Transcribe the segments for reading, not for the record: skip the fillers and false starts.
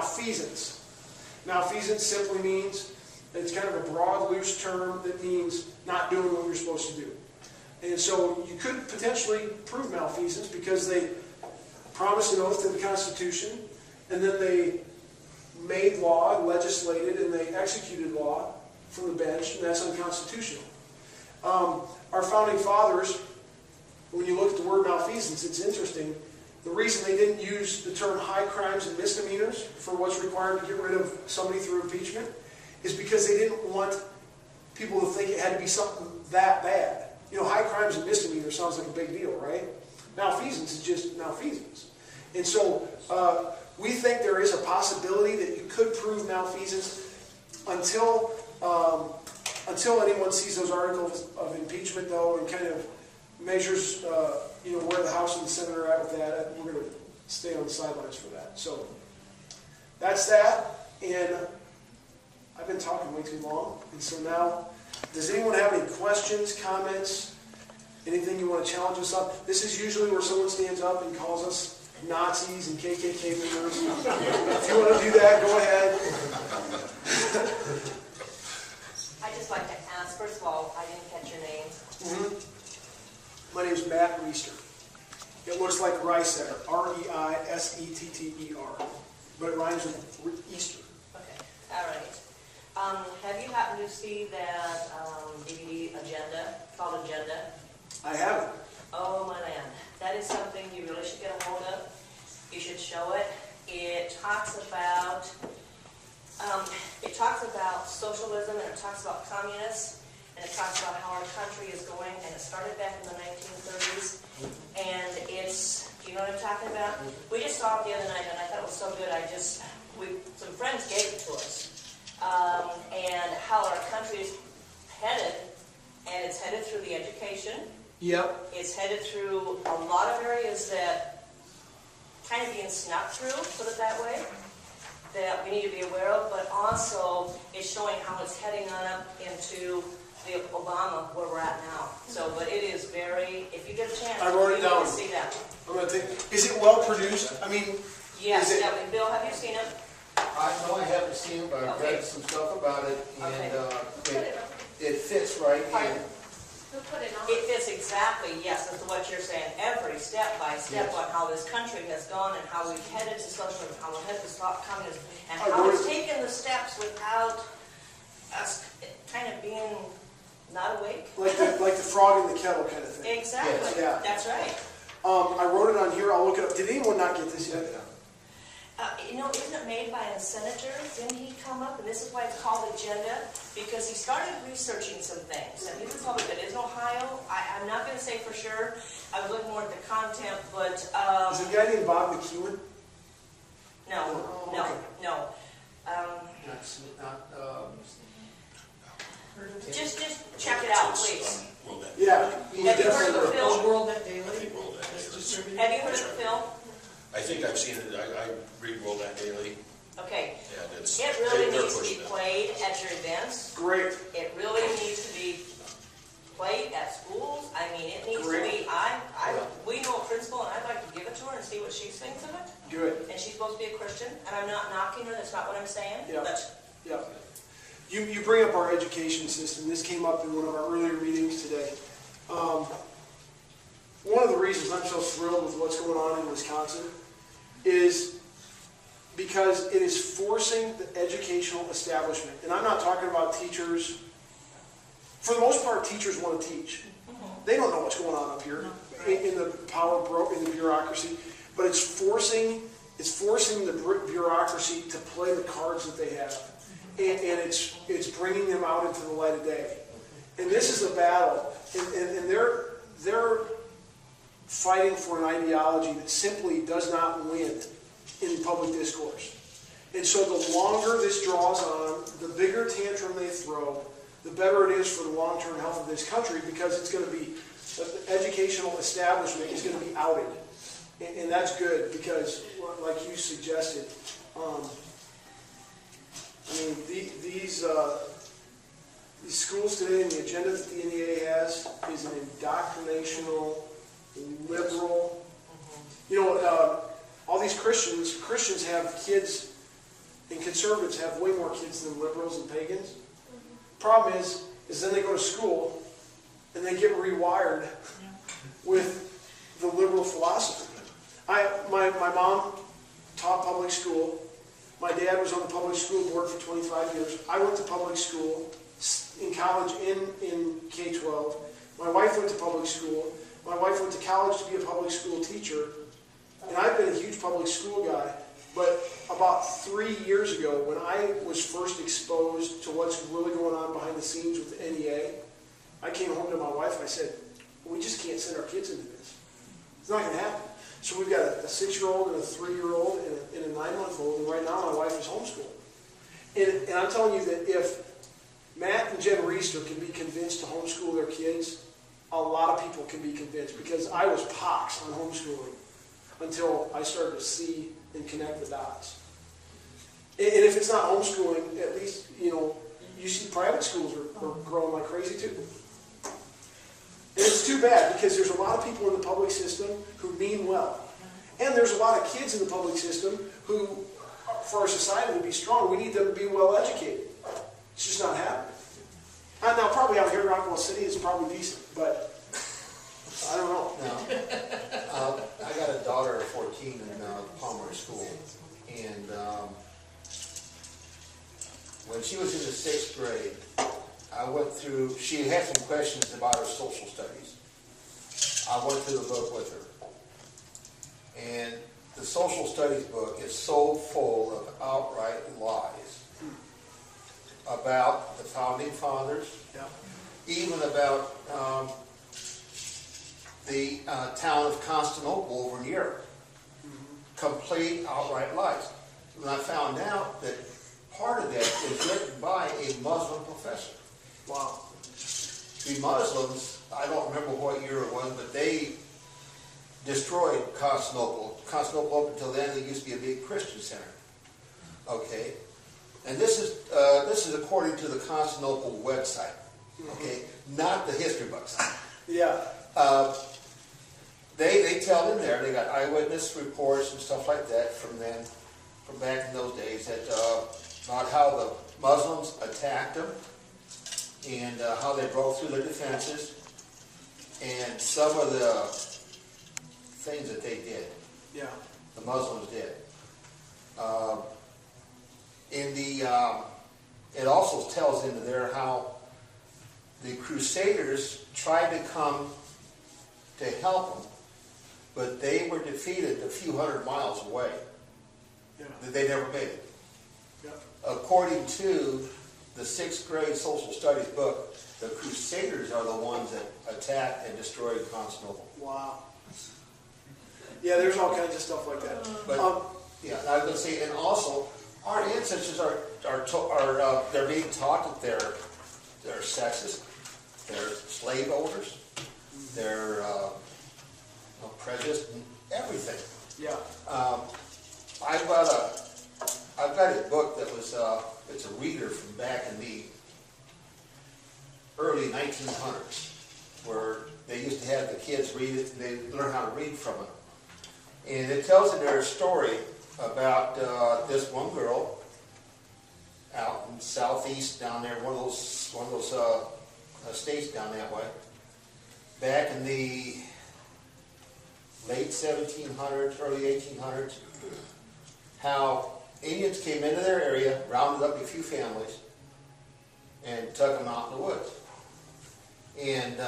malfeasance. Malfeasance simply means, it's kind of a broad, loose term that means not doing what you're supposed to do. And so you could potentially prove malfeasance because they promised an oath to the Constitution, and then they made law, legislated, and they executed law from the bench, and that's unconstitutional. Our founding fathers, when you look at the word malfeasance, it's interesting. The reason they didn't use the term high crimes and misdemeanors for what's required to get rid of somebody through impeachment is because they didn't want people to think it had to be something that bad. You know, high crimes and misdemeanors sounds like a big deal, right? Malfeasance is just malfeasance. And so we think there is a possibility that you could prove malfeasance until anyone sees those articles of impeachment, though, and kind of measures where the House and the Senate are at with that. We're going to stay on the sidelines for that. So that's that. And I've been talking way too long. And so now, does anyone have any questions, comments, anything you want to challenge us on? This is usually where someone stands up and calls us Nazis and KKK members. If you want to do that, go ahead. I'd just like to ask, first of all, I didn't catch your name. My name is Matt Reisetter. It looks like Reisetter, R-E-I-S-E-T-T-E-R, but it rhymes with Easter. Okay, all right. Have you happened to see that DVD agenda, called Agenda? I haven't. Oh my land, that is something you really should get a hold of. You should show it. It talks about socialism, and it talks about communists, and it talks about how our country is going, and it started back in the 1930s, and it's, do you know what I'm talking about? We just saw it the other night, and I thought it was so good, some friends gave it to us, and how our country is headed, and it's headed through the education. Yep. It's headed through a lot of areas that kind of being snuck through, put it that way, that we need to be aware of, but also it's showing how it's heading on up into the Obama where we're at now. So, but it is very, if you get a chance, I wrote it down. To see that. I'm going to take, is it well produced? I mean, yes, Bill, have you seen it? No, I haven't seen it, but I've read some stuff about it, and it fits right in. Who put it on? It fits exactly, yes, that's what you're saying. Every step by step on how this country has gone and how we've headed to socialism, how we're headed to stop communism, and how it's taken the steps without us kind of being not awake. Like the frog in the kettle kind of thing. Exactly. Yes. Yeah. That's right. I wrote it on here. I'll look it up. Did anyone not get this yet? Isn't it made by a senator? Didn't he come up? And this is why it's called Agenda, because he started researching some things. And he was probably good. It's in Ohio. I'm not going to say for sure. I was looking more at the content, but... Is it a guy named Bob McEwen? No. Just check it out, please. Yeah. Have you heard of the film? World Net Daily? Have you heard of the film? I think I've seen it. I read World Net Daily. Okay. Yeah, it really needs to be played at your events. Great. It really needs to be played at schools. I mean, it needs to be. We know a principal, and I'd like to give it to her and see what she thinks of it. Good. And she's supposed to be a Christian, and I'm not knocking her. That's not what I'm saying. Yeah. You bring up our education system. This came up in one of our earlier meetings today. One of the reasons I'm so thrilled with what's going on in Wisconsin is because it is forcing the educational establishment. And I'm not talking about teachers. For the most part, teachers want to teach. They don't know what's going on up here in the bureaucracy. But it's forcing the bureaucracy to play the cards that they have. And it's bringing them out into the light of day. And this is a battle. And they're fighting for an ideology that simply does not win in public discourse. And so the longer this draws on, the bigger tantrum they throw, the better it is for the long-term health of this country, because it's going to be, the educational establishment is going to be outed. And that's good, because, like you suggested, these schools today, and the agenda that the NEA has, is an indoctrinational, liberal. All these Christians have kids And conservatives have way more kids than liberals and pagans. Problem is then they go to school and they get rewired with the liberal philosophy. My mom taught public school. My dad was on the public school board for 25 years. I went to public school in college in K-12. My wife went to public school. My wife went to college to be a public school teacher. And I've been a huge public school guy. But about 3 years ago, when I was first exposed to what's really going on behind the scenes with NEA, I came home to my wife and I said, we just can't send our kids into this. It's not going to happen. So we've got a 6-year-old and a 3-year-old and a 9-month-old, and right now my wife is homeschooled. And I'm telling you that if Matt and Jen Reisetter can be convinced to homeschool their kids, a lot of people can be convinced, because I was pox on homeschooling until I started to see and connect the dots. And if it's not homeschooling, at least, you see private schools are growing like crazy too. And it's too bad, because there's a lot of people in the public system who mean well. And there's a lot of kids in the public system who, for our society to be strong, we need them to be well educated. It's just not happening. Now, probably out here in Rockwell City, it's probably decent, but I don't know. No. I got a daughter of 14 in Palmer School, and when she was in the 6th grade, I went through, she had some questions about her social studies. I went through the book with her. And the social studies book is so full of outright lies about the founding fathers, even about the town of Constantinople over in Europe. Complete outright lies. And I found out that part of that is written by a Muslim professor. Wow. The Muslims, I don't remember what year it was, but they destroyed Constantinople. Constantinople, up until then, it used to be a big Christian center. Okay? And this is according to the Constantinople website. Okay? Not the history books. Yeah. They tell in there, they got eyewitness reports and stuff like that from them, from back in those days, that about how the Muslims attacked them, and how they broke through their defenses, and some of the things that they did. Yeah. The Muslims did. It also tells into there how the Crusaders tried to come to help them, but they were defeated a few hundred miles away. Yeah. They never made it. Yeah. According to the 6th grade social studies book, the Crusaders are the ones that attacked and destroyed Constantinople. Wow. Yeah, there's all kinds of stuff like that. But yeah, I was going to say, and also our ancestors are they're being taught that they're sexist, they're slave owners, they're prejudiced, and everything. Yeah. I've got a book that was it's a reader from back in the early 1900s, where they used to have the kids read it and they learn how to read from it. And it tells in there a story about this one girl out in southeast down there, one of those states down that way, back in the late 1700s, early 1800s, how Indians came into their area, rounded up a few families, and took them out in the woods. And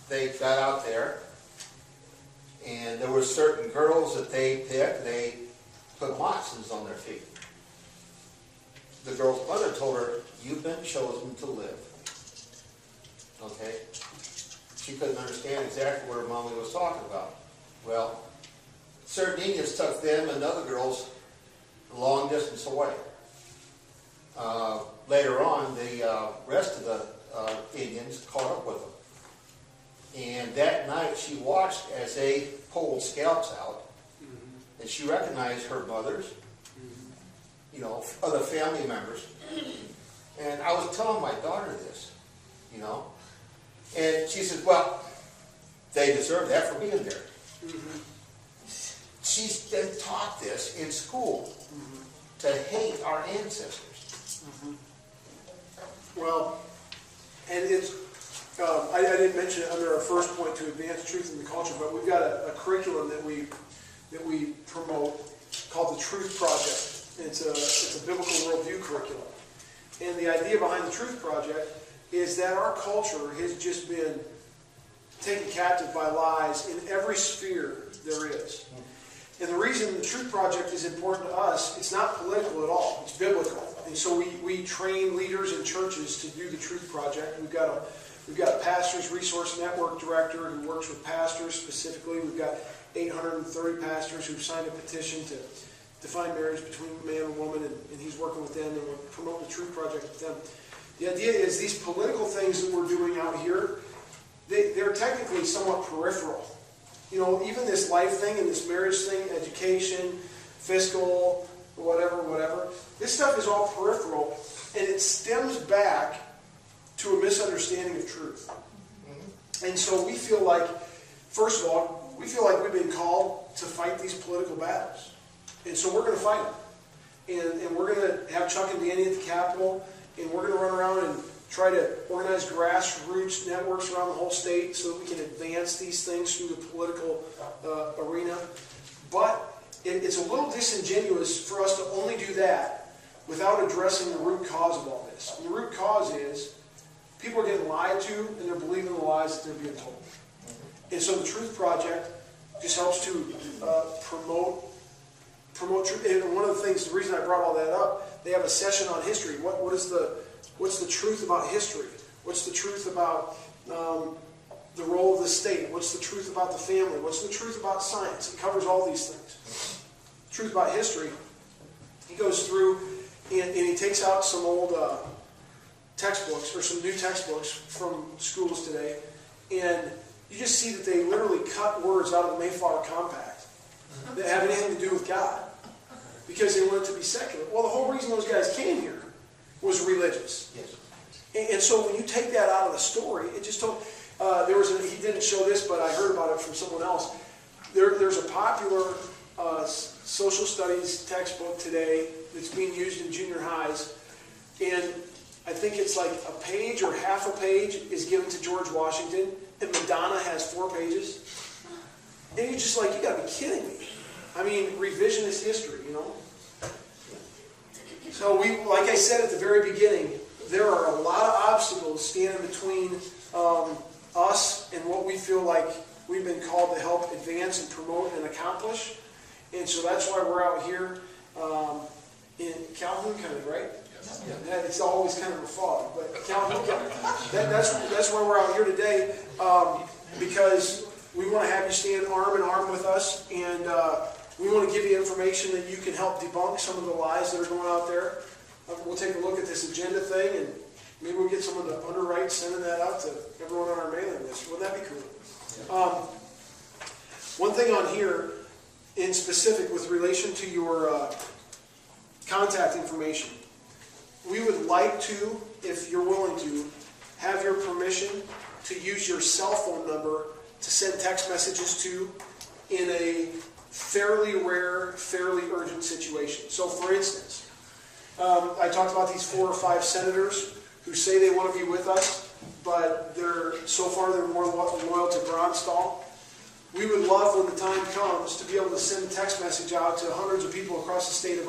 they got out there, and there were certain girls that they picked. They put moccasins on their feet. The girl's mother told her, "You've been chosen to live." Okay? She couldn't understand exactly what her mommy was talking about. Well, certain Indians took them and other girls a long distance away. Later on, the rest of the Indians caught up with them. And that night, she watched as they pulled scalps out, and she recognized her mothers, other family members. And I was telling my daughter this, and she said, "Well, they deserve that for being there." She's been taught this in school. to hate our ancestors. Well, and it's, I didn't mention it under our first point to advance truth in the culture, but we've got a curriculum that we promote called the Truth Project. It's a biblical worldview curriculum. And the idea behind the Truth Project is that our culture has just been taken captive by lies in every sphere there is. And the reason the Truth Project is important to us, it's not political at all, it's biblical. And so we train leaders in churches to do the Truth Project. We've got a Pastors Resource Network director who works with pastors specifically. We've got 830 pastors who've signed a petition to define marriage between man and woman, and he's working with them, and we're promoting the Truth Project with them. The idea is these political things that we're doing out here, they're technically somewhat peripheral. You know, even this life thing and this marriage thing, education, fiscal, whatever, this stuff is all peripheral, and it stems back to a misunderstanding of truth. And so we feel like, first of all, we feel like we've been called to fight these political battles. And so we're going to fight them. And we're going to have Chuck and Danny at the Capitol, and we're going to run around and try to organize grassroots networks around the whole state so that we can advance these things through the political arena. But it's a little disingenuous for us to only do that without addressing the root cause of all this. And the root cause is people are getting lied to, and they're believing the lies that they're being told. And so the Truth Project just helps to promote truth. And one of the things, the reason I brought all that up, they have a session on history. What's the truth about history? What's the truth about the role of the state? What's the truth about the family? What's the truth about science? It covers all these things. Truth about history, he goes through and he takes out some old textbooks, or some new textbooks from schools today, and you just see that they literally cut words out of the Mayflower Compact that have anything to do with God, because they want it to be secular. Well, the whole reason those guys came here was religious. Yes. And so when you take that out of the story, it just told, he didn't show this, but I heard about it from someone else. There's a popular social studies textbook today that's being used in junior highs, and I think it's like a page or half a page is given to George Washington, and Madonna has 4 pages. And you're just like, you gotta be kidding me. I mean, revisionist history, you know? So like I said at the very beginning, there are a lot of obstacles standing between us and what we feel like we've been called to help advance and promote and accomplish. And so that's why we're out here in Calhoun County, right? Yeah. It's always kind of a fog, but Calhoun County. That's why we're out here today, because we want to have you stand arm in arm with us, and we want to give you information that you can help debunk some of the lies that are going out there. We'll take a look at this agenda thing, and maybe we'll get some of the underwrites sending that out to everyone on our mailing list. Wouldn't that be cool? One thing on here, in specific with relation to your contact information, we would like to, if you're willing to, have your permission to use your cell phone number to send text messages to in a fairly rare, fairly urgent situation. So for instance, I talked about these 4 or 5 senators who say they want to be with us, but so far they're more loyal to Gronstal. We would love, when the time comes, to be able to send a text message out to hundreds of people across the state of Iowa